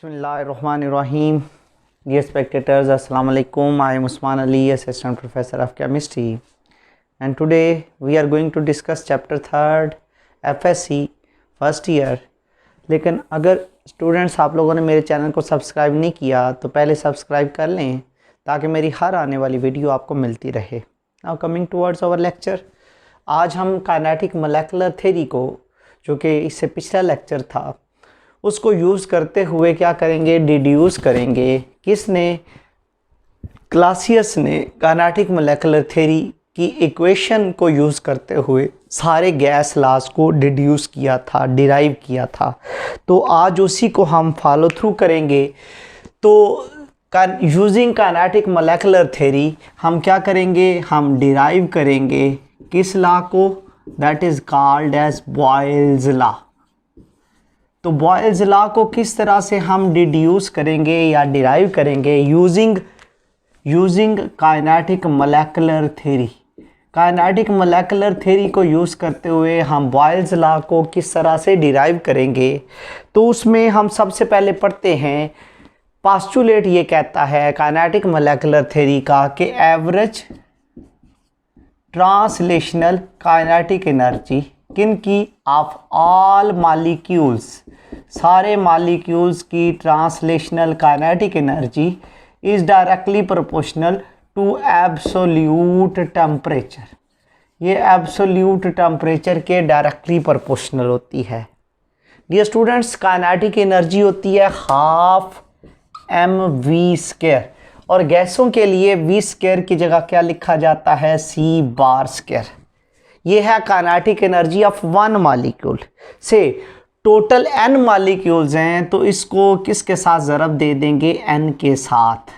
Bismillahirrahmanirrahim. Dear spectators, Assalamu alaikum. I am Usman Ali, Assistant Professor of Chemistry, and today we are going to discuss chapter 3rd FSC first year. लेकिन अगर students आप लोगों ने मेरे channel को subscribe नहीं किया तो पहले सब्सक्राइब कर लें ताकि मेरी हर आने वाली वीडियो आपको मिलती रहे। Now coming towards our lecture, आज हम काइनेटिक मोलेकुलर थ्योरी को, जो कि इससे पिछला लेक्चर था, उसको यूज़ करते हुए क्या करेंगे, डिड्यूस करेंगे। किसने? क्लासियस ने काइनेटिक मोलेकुलर थ्योरी की इक्वेशन को यूज़ करते हुए सारे गैस लॉज को डिड्यूस किया था, डिराइव किया था। तो आज उसी को हम फॉलो थ्रू करेंगे। तो यूजिंग काइनेटिक मोलेकुलर थ्योरी हम क्या करेंगे, हम डिराइव करेंगे किस लॉ को? That is called as Boyle's law. तो बॉयल्स लॉ को किस तरह से हम डिड्यूस करेंगे या डिराइव करेंगे? Using kinetic molecular theory. Kinetic molecular theory को यूज़ करते हुए हम बॉयल्स लॉ को किस तरह से डिराइव करेंगे? तो उसमें हम सबसे पहले पढ़ते हैं, पोस्टुलेट ये कहता है काइनेटिक मोलेकुलर थ्योरी का कि एवरेज ट्रांसलेशनल काइनेटिक एनर्जी किनकी? ऑफ ऑल मॉलिक्यूल्स, सारे मॉलिक्यूल्स की translational kinetic energy is directly proportional to absolute temperature. ये एब्सोल्यूट टेम्परेचर के डायरेक्टली प्रोपोर्शनल होती है। डियर स्टूडेंट्स, काइनेटिक एनर्जी होती है हाफ mv², और गैसों के लिए v² की जगह क्या लिखा जाता है? c²। ये है kinetic energy of one molecule से। टोटल n मॉलिक्यूल्स हैं तो इसको किसके साथ ज़रब दे देंगे? n के साथ।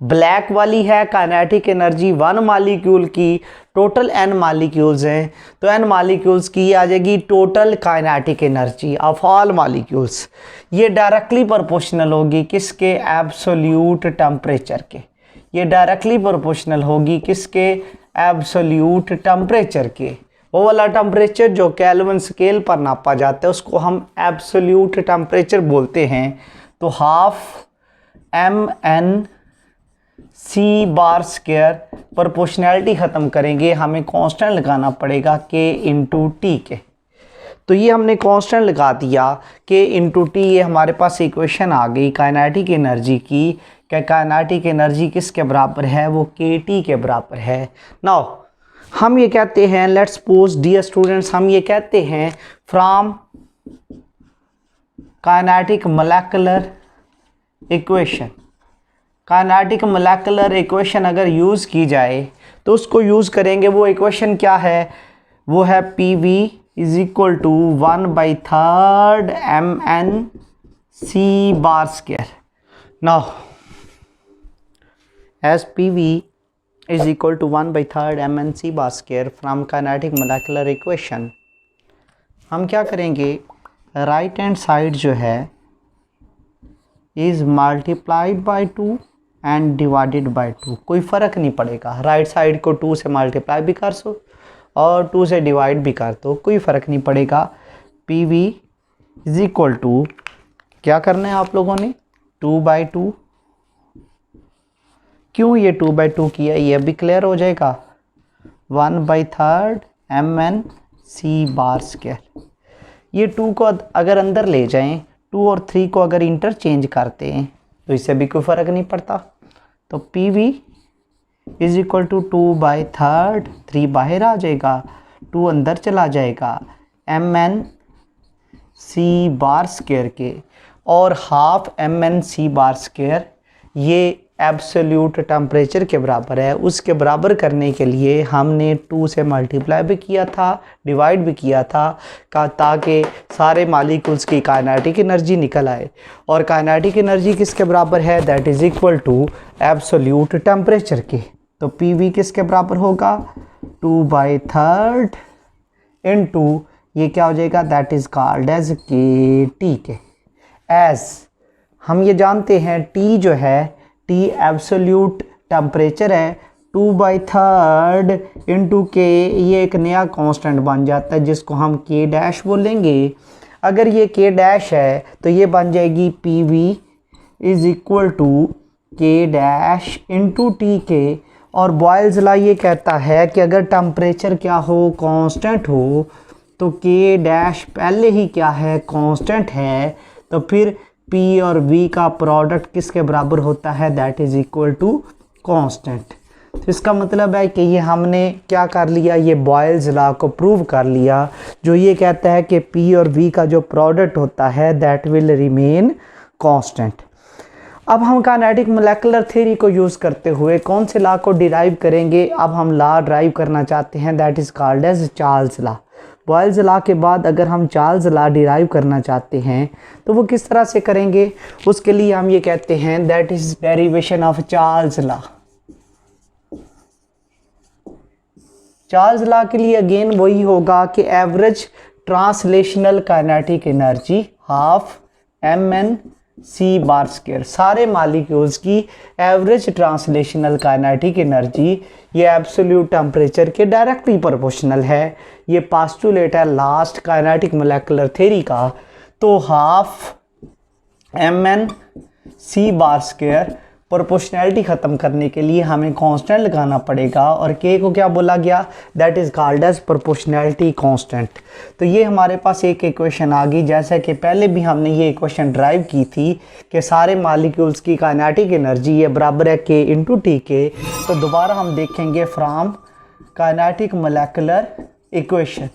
ब्लैक वाली है काइनेटिक एनर्जी वन मॉलिक्यूल की, टोटल n मॉलिक्यूल्स हैं तो n मॉलिक्यूल्स की आ जाएगी total kinetic energy of all molecules. ये डायरेक्टली प्रोपोर्शनल होगी किसके? एब्सोल्यूट टेम्परेचर के। ये डायरेक्टली प्रोपोर्शनल होगी किसके? एब्सोल्यूट टेम्परेचर के। वो वाला टेम्परेचर जो केल्विन स्केल पर नापा जाता है उसको हम एब्सोल्यूट टेम्परेचर बोलते हैं। तो हाफ mc², प्रोपोर्शनैलिटी ख़त्म करेंगे, हमें कांस्टेंट लगाना पड़ेगा k इंटू टी के। तो ये हमने कांस्टेंट लगा दिया k इंटू टी। ये हमारे पास इक्वेशन आ गई काइनेटिक एनर्जी की, क्या काइनेटिक एनर्जी किसके बराबर है? वो kT के बराबर है। नाउ हम ये कहते हैं, लेट्स सपोज डियर स्टूडेंट्स, हम ये कहते हैं from kinetic molecular equation. Kinetic molecular equation अगर यूज़ की जाए तो उसको यूज़ करेंगे। वो इक्वेशन क्या है? वो है PV is equal to 1/3 mnc²। Now as PV is equal to 1/3 mnc² from kinetic molecular equation, हम क्या करेंगे? राइट हैंड साइड जो है is multiplied by 2 and divided by 2। कोई फ़र्क नहीं पड़ेगा, राइट साइड को 2 से मल्टीप्लाई भी कर सो और 2 से डिवाइड भी कर दो, कोई फ़र्क नहीं पड़ेगा। PV इज इक्वल टू क्या करना है आप लोगों ने? 2/2। क्यों ये 2/2 किया, ये अभी क्लियर हो जाएगा। 1/3 mnc²। ये 2 को अगर अंदर ले जाएं, 2 और 3 को अगर इंटरचेंज करते हैं तो इससे भी कोई फ़र्क नहीं पड़ता। तो PV इज इक्वल टू 2/3, 3 बाहर आ जाएगा, 2 अंदर चला जाएगा, mnc² के, और हाफ mnc² ये एब्सोल्यूट टेम्परेचर के बराबर है। उसके बराबर करने के लिए हमने 2 से मल्टीप्लाई भी किया था, डिवाइड भी किया था, ताकि सारे मॉलिक्यूल्स की काइनेटिक एनर्जी निकल आए। और काइनेटिक एनर्जी किसके बराबर है? That is equal to absolute temperature के। तो PV किसके बराबर होगा? 2/3 इंटू ये क्या हो जाएगा? That is called as kT के। एज हम ये जानते हैं T जो है, T एब्सोल्यूट टेम्परेचर है, 2/3 इंटू के, ये एक नया कांस्टेंट बन जाता है जिसको हम k डैश बोलेंगे। अगर ये k डैश है तो ये बन जाएगी PV इज इक्वल टू के डैश इंटू टी के। और बॉयल्स लॉ ये कहता है कि अगर टेम्परेचर क्या हो, कांस्टेंट हो, तो के डैश पहले ही क्या है, कांस्टेंट है, तो फिर पी और वी का प्रोडक्ट किसके बराबर होता है, that is equal to constant. तो इसका मतलब है कि ये हमने क्या कर लिया, ये बॉयल्स लॉ को प्रूव कर लिया, जो ये कहता है कि पी और वी का जो प्रोडक्ट होता है दैट विल रिमेन कांस्टेंट। अब हम काइनेटिक मोलेकुलर थ्योरी को यूज़ करते हुए कौन से लॉ को डिराइव करेंगे, अब हम लॉ ड्राइव करना चाहते हैं, that is called as Charles law. Boyle's law के बाद अगर हम चार्ल्स लॉ डिराइव करना चाहते हैं तो वो किस तरह से करेंगे, उसके लिए हम ये कहते हैं that is derivation of Charles law. Charles law के लिए अगेन वही होगा कि average translational kinetic energy half mn/c², सारे मॉलिक्यूल्स की एवरेज ट्रांसलेशनल काइनेटिक एनर्जी ये एब्सोल्यूट टेम्परेचर के डायरेक्टली प्रोपोर्शनल है। ये पास्टुलेट है लास्ट काइनेटिक मोलेकुलर थ्योरी का। तो हाफ mn/c², प्रोपोर्शनैलिटी ख़त्म करने के लिए हमें कांस्टेंट लगाना पड़ेगा और के को क्या बोला गया, that is called as proportionality constant. तो ये हमारे पास एक इक्वेशन आ गई, जैसा कि पहले भी हमने ये इक्वेशन ड्राइव की थी कि सारे मॉलिक्यूल्स की काइनेटिक एनर्जी ये बराबर है के इंटू टी के। तो दोबारा हम देखेंगे फ्रॉम काइनेटिक मोलेकुलर इक्वेशन।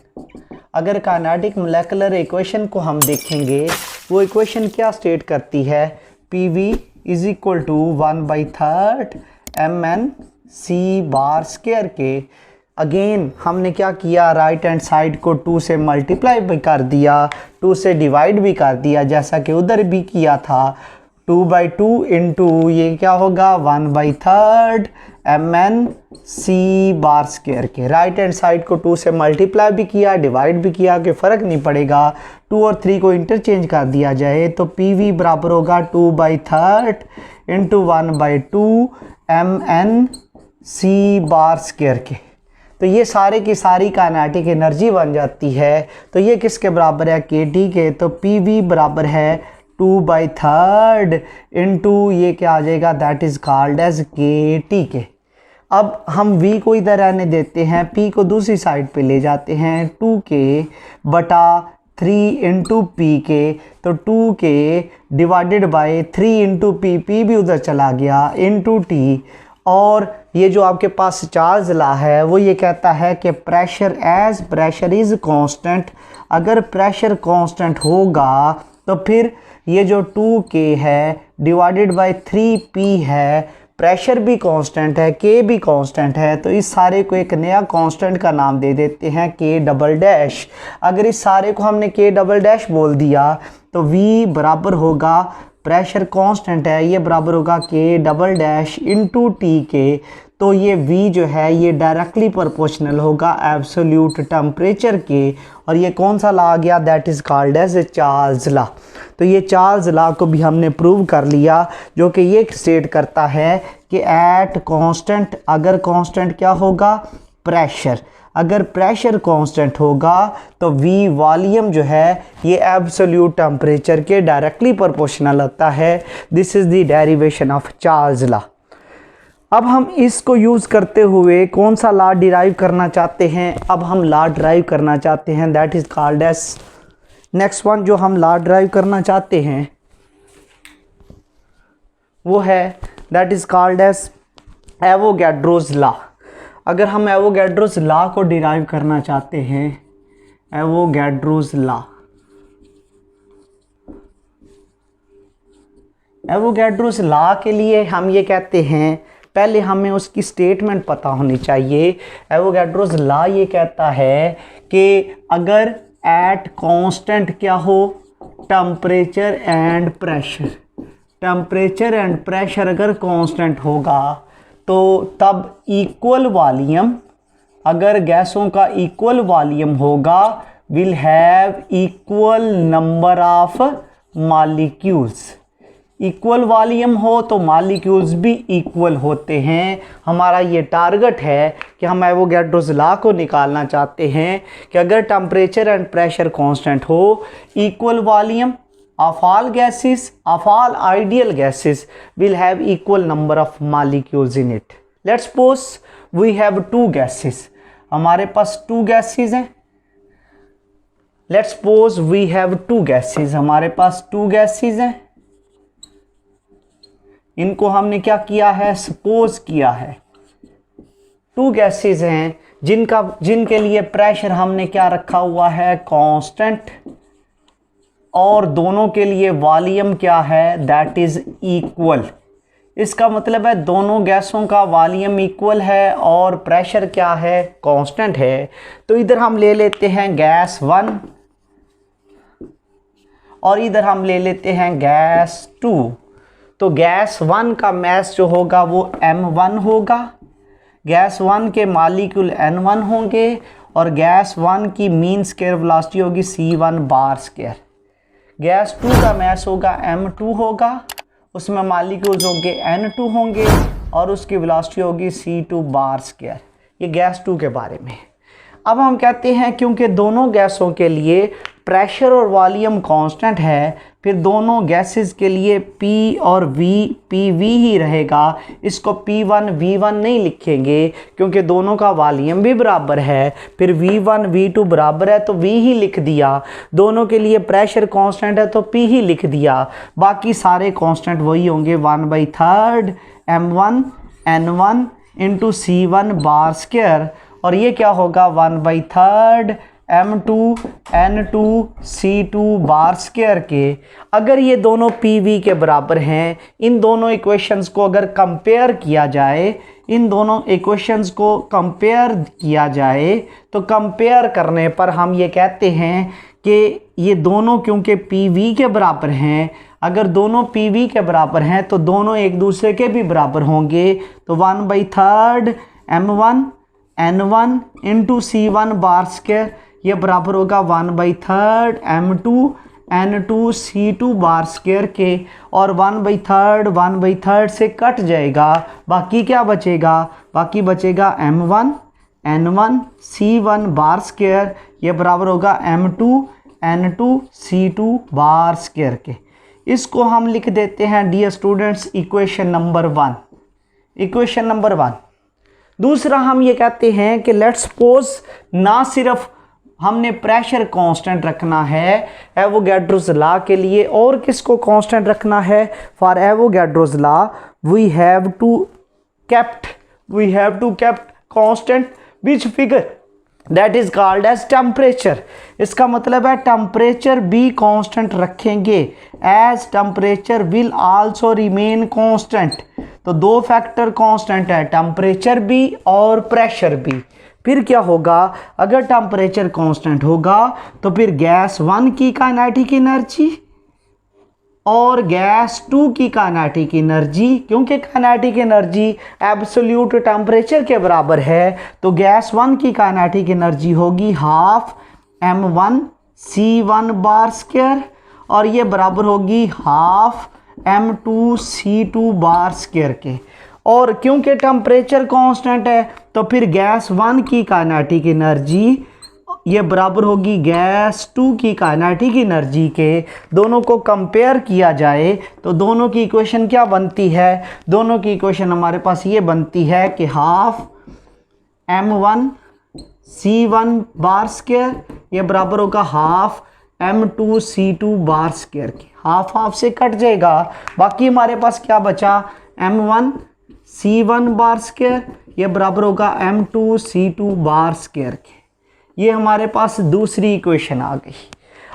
अगर काइनेटिक मोलेकुलर इक्वेशन को हम देखेंगे, वो इक्वेशन क्या स्टेट करती है, P V is equal to 1/3 mn/c² के। अगेन हमने क्या किया, राइट हैंड साइड को 2 से मल्टीप्लाई भी कर दिया, 2 से डिवाइड भी कर दिया, जैसा कि उधर भी किया था। 2/2 इंटू ये क्या होगा 1/3 mn/c² के। राइट हैंड साइड को 2 से मल्टीप्लाई भी किया, डिवाइड भी किया, कि फ़र्क नहीं पड़ेगा, 2 और 3 को इंटरचेंज कर दिया जाए तो पी वी बराबर होगा 2/3 इंटू 1/2 mn/c² के। तो ये सारे की सारी काइनेटिक एनर्जी बन जाती है। तो ये किसके बराबर है, के टी के। तो पी वी बराबर है 2/3 इंटू ये क्या आ जाएगा, दैट इज़ कॉल्ड एज के टी के। अब हम v को इधर रहने देते हैं, p को दूसरी साइड पे ले जाते हैं, 2k/3 इंटू पी के। तो 2k divided by 3 into P, P भी उधर चला गया, इंटू टी। और ये जो आपके पास चार्ल्स लॉ है वो ये कहता है कि pressure as pressure is constant. अगर प्रेशर कांस्टेंट होगा तो फिर ये जो 2k है डिवाइडेड बाई 3p है, प्रेशर भी कांस्टेंट है, के भी कांस्टेंट है, तो इस सारे को एक नया कांस्टेंट का नाम दे देते हैं k डबल डैश। अगर इस सारे को हमने k डबल डैश बोल दिया तो v बराबर होगा, प्रेशर कांस्टेंट है, ये बराबर होगा k double dash into T के। तो ये v जो है ये डायरेक्टली प्रोपोर्शनल होगा एब्सोल्यूट टेम्परेचर के। और ये कौन सा लॉ आ गया, that is called as Charles law. तो ये चार्ल्स लॉ को भी हमने प्रूव कर लिया, जो कि ये स्टेट करता है कि एट कांस्टेंट, अगर कांस्टेंट क्या होगा, प्रेशर, अगर प्रेशर कांस्टेंट होगा तो v वॉल्यूम जो है ये एब्सोल्यूट टेम्परेचर के डायरेक्टली प्रोपोर्शनल होता है। This is the derivation of Charles law. अब हम इसको यूज़ करते हुए कौन सा लॉ डिराइव करना चाहते हैं, अब हम लॉ ड्राइव करना चाहते हैं, that is called as next one. जो हम लॉ ड्राइव करना चाहते हैं वो है that is called as Avogadro's law. अगर हम एवोगैड्रोस लॉ को डिराइव करना चाहते हैं, एवोगैड्रोस लॉ, एवोगैड्रोस लॉ के लिए हम ये कहते हैं, पहले हमें उसकी स्टेटमेंट पता होनी चाहिए। एवोगैड्रोस लॉ ये कहता है कि अगर एट कांस्टेंट क्या हो, temperature and pressure, temperature and pressure अगर कांस्टेंट होगा तो तब इक्वल वॉल्यूम, अगर गैसों का इक्वल वॉल्यूम होगा, will have equal number of molecules. Equal volume हो तो मॉलिक्यूल्स भी इक्वल होते हैं। हमारा ये टारगेट है कि हम एवोगैड्रोस लॉ को निकालना चाहते हैं कि अगर टेम्परेचर एंड प्रेशर कांस्टेंट हो, equal volume of all gases, of all ideal gases will have equal number of molecules in it. Let's suppose we have two gases. हमारे पास two gases हैं. Let's suppose we have two gases. हमारे पास two gases हैं. इनको हमने क्या किया है, suppose किया है. टू गैसेस हैं जिनके लिए प्रेशर हमने क्या रखा हुआ है, कांस्टेंट, और दोनों के लिए वॉल्यूम क्या है, दैट इज इक्वल. इसका मतलब है दोनों गैसों का वॉल्यूम इक्वल है और प्रेशर क्या है, कांस्टेंट है. तो इधर हम ले लेते हैं गैस 1 और इधर हम ले लेते हैं गैस 2. तो गैस 1 का मास जो होगा वो m1 होगा, गैस 1 के मॉलिक्यूल n1 होंगे और गैस 1 की मीन स्क्वायर वेलोसिटी होगी c1 बार स्क्वायर. गैस 2 का मास होगा m2 होगा, उसमें मॉलिक्यूल्स होंगे n2 होंगे और उसकी वेलोसिटी होगी c2 बार स्क्वायर. ये गैस 2 के बारे में. अब हम कहते हैं क्योंकि दोनों गैसों के लिए प्रेशर और वॉल्यूम कांस्टेंट है, फिर दोनों गैसेस के लिए P और V PV ही रहेगा. इसको P1 V1 नहीं लिखेंगे क्योंकि दोनों का वॉल्यूम भी बराबर है. फिर V1 V2 बराबर है तो V ही लिख दिया. दोनों के लिए प्रेशर कांस्टेंट है तो P ही लिख दिया. बाकी सारे कांस्टेंट वही होंगे 1/3 m1 n1 into C1 bar square. और ये क्या होगा 1/3 m2 n2 c2 बार स्क्वायर के. अगर ये दोनों PV के बराबर हैं, इन दोनों इक्वेशंस को अगर कंपेयर किया जाए, इन दोनों इक्वेशंस को कंपेयर किया जाए तो कंपेयर करने पर हम ये कहते हैं कि ये दोनों क्योंकि PV के बराबर हैं, अगर दोनों PV के बराबर हैं तो दोनों एक दूसरे के भी बराबर होंगे. तो 1/3 m1 n1 into C1 bar square ये बराबर होगा 1/3 m2 n2 c2 बार स्क्वायर के. और 1/3 से कट जाएगा, बाकी क्या बचेगा, बाकी बचेगा m1 n1 c1 bar square ये बराबर होगा m2 n2 c2 बार स्क्वायर के. इसको हम लिख देते हैं dear students equation number 1. Equation number 1. दूसरा हम ये कहते हैं कि लेट्स सपोज ना सिर्फ हमने प्रेशर कांस्टेंट रखना है एवोगैड्रोस लॉ के लिए, और किसको कांस्टेंट रखना है, for Avogadro's law we have to kept constant which figure that is called as temperature. इसका मतलब है टेम्परेचर भी कांस्टेंट रखेंगे, as temperature will also remain constant. तो दो फैक्टर कांस्टेंट है, टेम्परेचर भी और प्रेशर भी. फिर क्या होगा, अगर टेम्परेचर कांस्टेंट होगा तो फिर गैस 1 की काइनेटिक एनर्जी और गैस 2 की काइनेटिक एनर्जी, क्योंकि काइनेटिक एनर्जी एब्सोल्यूट टेम्परेचर के बराबर है, तो गैस 1 की काइनेटिक एनर्जी होगी half m1 c1 bar square और ये बराबर होगी हाफ m2 c2 बार स्क्वायर के. और क्योंकि टेम्परेचर कांस्टेंट है तो फिर गैस 1 की काइनेटिक एनर्जी ये बराबर होगी गैस 2 की काइनेटिक एनर्जी के. दोनों को कंपेयर किया जाए तो दोनों की इक्वेशन क्या बनती है, दोनों की इक्वेशन हमारे पास ये बनती है कि half m1 c1 bar square ये बराबर होगा हाफ m2 c2 बार स्क्वायर के. हाफ हाफ से कट जाएगा, बाकी हमारे पास क्या बचा, m1 c1 बार स्क्वायर ये बराबर होगा m2 c2 बार स्क्वायर के. ये हमारे पास दूसरी इक्वेशन आ गई.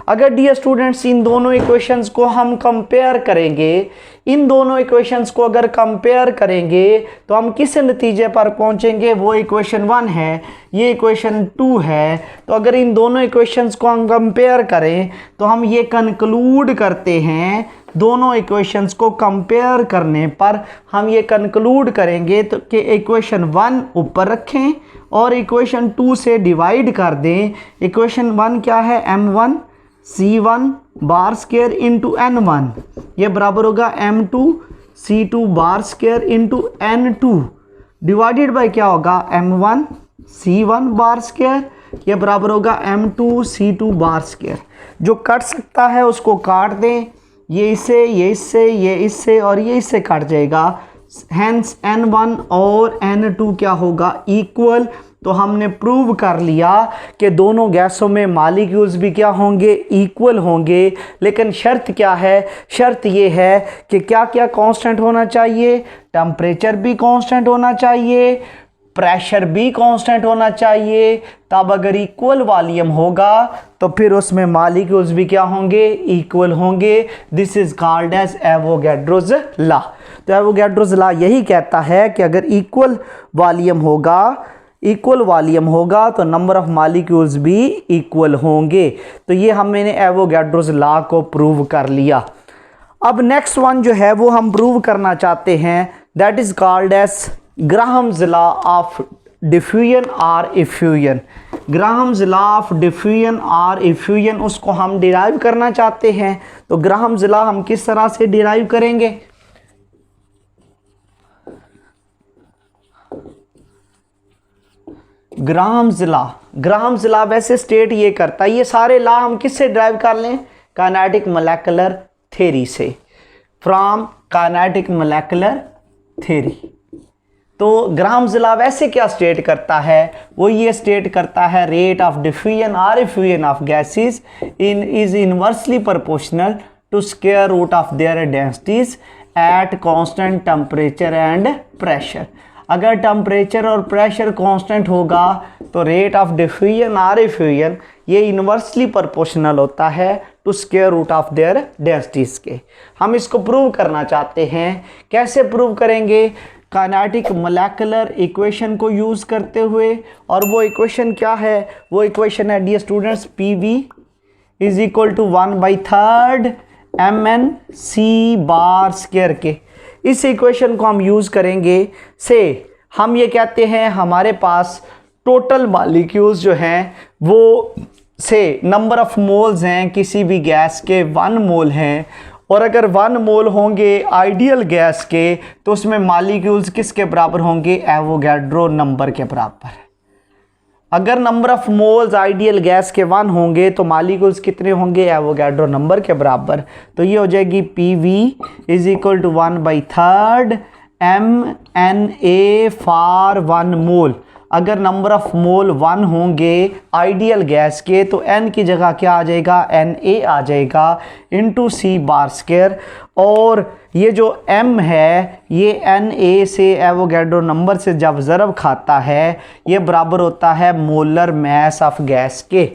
अगर डियर स्टूडेंट्स इन दोनों इक्वेशंस को हम कंपेयर करेंगे, इन दोनों इक्वेशंस को अगर कंपेयर करेंगे तो हम किस नतीजे पर पहुंचेंगे, वो इक्वेशन 1 है, ये इक्वेशन 2 है. तो अगर इन दोनों इक्वेशंस को हम कंपेयर करें तो हम ये कंक्लूड करते हैं, दोनों इक्वेशंस को कंपेयर करने पर हम ये कंक्लूड करेंगे तो कि इक्वेशन 1 ऊपर रखें और इक्वेशन 2 से डिवाइड कर दें. इक्वेशन 1 क्या है, m1 c1 bar square into n1 ये बराबर होगा m2 c2 bar square into n2 divided by क्या होगा m1 c1 बार स्क्वायर ये बराबर होगा m2c2 बार स्क्वायर। जो कट सकता है उसको काट दें, ये इससे, ये इससे, ये इससे और ये इससे कट जाएगा। हैंस n1 और n2 क्या होगा, इक्वल। तो हमने प्रूव कर लिया कि दोनों गैसों में मॉलिक्यूल्स भी क्या होंगे, इक्वल होंगे। लेकिन शर्त क्या है, शर्त ये है कि क्या क्या कांस्टेंट होना चाहिए, टेम्परेचर भी कांस्टेंट होना चाहिए, प्रेशर भी कांस्टेंट होना चाहिए। तब अगर इक्वल वॉल्यूम होगा तो फिर उसमें मॉलिक्यूल्स भी क्या होंगे, इक्वल होंगे। This is called as Avogadro's law. तो एवोगैड्रोस लॉ यही कहता है कि अगर इक्वल वॉल्यूम होगा तो नंबर ऑफ मॉलिक्यूल्स भी इक्वल होंगे। तो ये हमने एवोगैड्रोस लॉ को प्रूव कर लिया। अब नेक्स्ट वन जो है वो हम प्रूव करना चाहते हैं, that is called as Graham's law of diffusion और effusion. Graham's law of diffusion और इफ्यूजन उसको हम डिराइव करना चाहते हैं। तो ग्राहम्स लॉ हम किस तरह से डिराइव करेंगे, ग्राहम्स लॉ वैसे स्टेट ये करता है, ये सारे लॉ हम किससे ड्राइव कर लें, काइनेटिक मोलेकुलर थ्योरी से, फ्रॉम काइनेटिक मोलेकुलर थ्योरी। तो ग्राहम्स लॉ वैसे क्या स्टेट करता है, वो ये स्टेट करता है रेट ऑफ डिफ्यूजन और effusion of gases is inversely proportional to square root of their densities at constant temperature and pressure. अगर टेम्परेचर और प्रेशर कांस्टेंट होगा तो रेट ऑफ डिफ्यूजन और इफ्यूजन ये इनवर्सली प्रोपोर्शनल होता है to square root of their densities के। हम इसको प्रूव करना चाहते हैं। कैसे प्रूव करेंगे, काइनेटिक मोलेकुलर इक्वेशन को यूज़ करते हुए। और वो इक्वेशन क्या है, वो इक्वेशन है dear students, PV is equal to 1/3 MnC bar square के। इस इक्वेशन को हम यूज़ करेंगे से हम ये कहते हैं हमारे पास टोटल मॉलिक्यूल्स जो हैं वो से नंबर ऑफ मोल्स हैं किसी भी गैस के 1 मोल हैं। और अगर 1 मोल होंगे आइडियल गैस के तो उसमें मॉलिक्यूल्स किसके बराबर होंगे, एवोगैड्रो नंबर के बराबर। अगर number of moles ideal gas के 1 होंगे तो मॉलिक्यूल्स कितने होंगे, एवोगैड्रो नंबर के बराबर। तो ये हो जाएगी PV is equal to 1/3 MnA for 1 mole. अगर नंबर ऑफ मोल 1 होंगे आइडियल गैस के तो n की जगह क्या आ जाएगा, Na आ जाएगा इंटू C बार स्क्वायर। और ये जो m है ये Na से एवोगैड्रो नंबर से जब ज़रब खाता है ये बराबर होता है मोलर मैस ऑफ गैस के।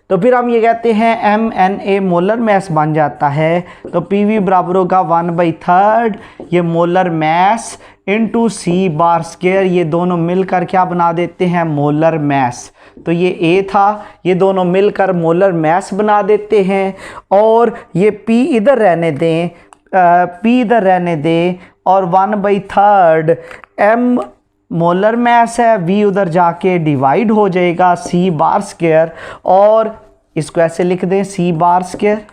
तो फिर हम ये कहते हैं MnA मोलर मैस बन जाता है। तो PV बराबर होगा 1/3 ये molar mass into C bar square, ये दोनों मिलकर क्या बना देते हैं, मोलर मैस। तो ये A था, ये दोनों मिलकर मोलर मैस बना देते हैं। और ये P इधर रहने दें, P इधर रहने दें और 1/3 M मोलर मैस है, V उधर जाके डिवाइड हो जाएगा C बार स्क्वायर। और इसको ऐसे लिख दें C bar square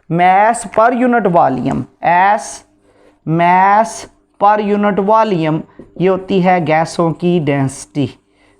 mass per unit volume, as mass per unit volume ये होती है गैसों की density.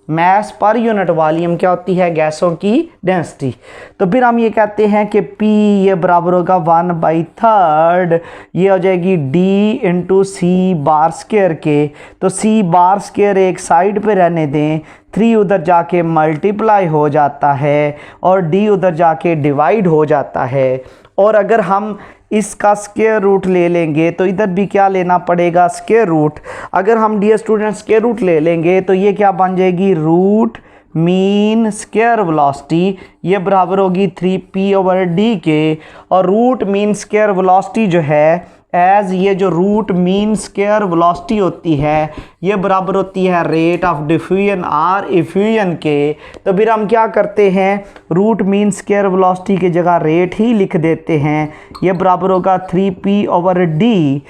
Mass per unit volume क्या होती है, गैसों की डेंसिटी। तो फिर हम ये कहते हैं कि P ये बराबर होगा 1/3 ये हो जाएगी D into C bar square के। तो C बार स्क्वायर एक साइड पे रहने दें, 3 उधर जाके मल्टीप्लाई हो जाता है और D उधर जाके डिवाइड हो जाता है। और अगर हम इसका स्क्वायर रूट ले लेंगे तो इधर भी क्या लेना पड़ेगा, स्क्वायर रूट। अगर हम डियर स्टूडेंट स्क्वायर रूट ले लेंगे तो ये क्या बन जाएगी, रूट मीन स्क्वायर वेलोसिटी ये बराबर होगी 3p/d के। और रूट मीन स्क्वायर वेलोसिटी जो है एज ये जो रूट मीन स्क्वायर वेलोसिटी होती है ये बराबर होती है रेट ऑफ डिफ्यूजन और इफ्यूजन के। तो फिर हम क्या करते हैं, रूट मीन स्क्वायर वेलोसिटी की जगह रेट ही लिख देते हैं। ये बराबर होगा 3p/d।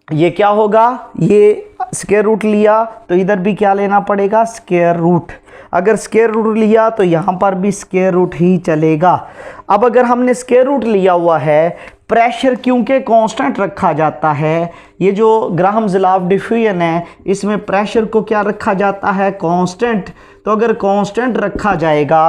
ये क्या होगा, ये स्क्वायर रूट लिया तो इधर भी क्या लेना पड़ेगा, स्क्वायर रूट। अगर स्क्वायर रूट लिया तो यहाँ पर भी स्क्वायर रूट ही चलेगा। अब अगर हमने स्क्वायर रूट लिया हुआ है, प्रेशर क्योंकि कांस्टेंट रखा जाता है, ये जो ग्राहम्स लॉ ऑफ डिफ्यूजन है इसमें प्रेशर को क्या रखा जाता है, कांस्टेंट। तो अगर कांस्टेंट रखा जाएगा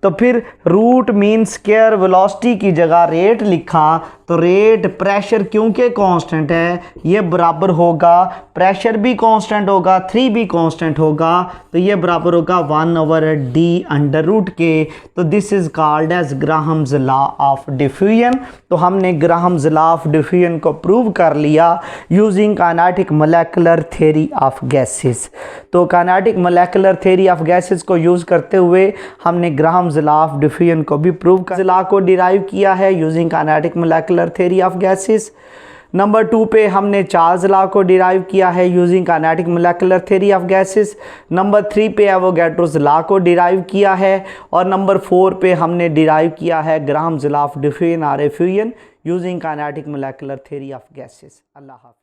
तो फिर रूट मीन स्क्वायर वेलोसिटी की जगह रेट लिखा, तो रेट प्रेशर क्योंकि कांस्टेंट है ये बराबर होगा, प्रेशर भी कांस्टेंट होगा, 3 भी कांस्टेंट होगा, तो ये बराबर होगा 1/d अंडर रूट के। तो this is called as Graham's law of diffusion. तो हमने ग्राहम्स लॉ ऑफ डिफ्यूजन को प्रूव कर लिया using kinetic molecular theory of gases. तो kinetic molecular theory of gases को यूज करते हुए हमने ग्राहम्स लॉ ऑफ डिफ्यूजन को भी प्रूव कर लॉ को डिराइव किया है using kinetic molecular theory of gases. Number 2 पे हमने चार्ल्स लॉ को डिराइव किया है using kinetic molecular theory of gases. Number 3 पे एवोगैड्रोस लॉ को डिराइव किया है, और नंबर 4 पे हमने डिराइव किया है ग्राहम्स लॉ ऑफ डिफ्यूजन और effusion using kinetic molecular theory of gases. अल्लाह हाफ़िज़।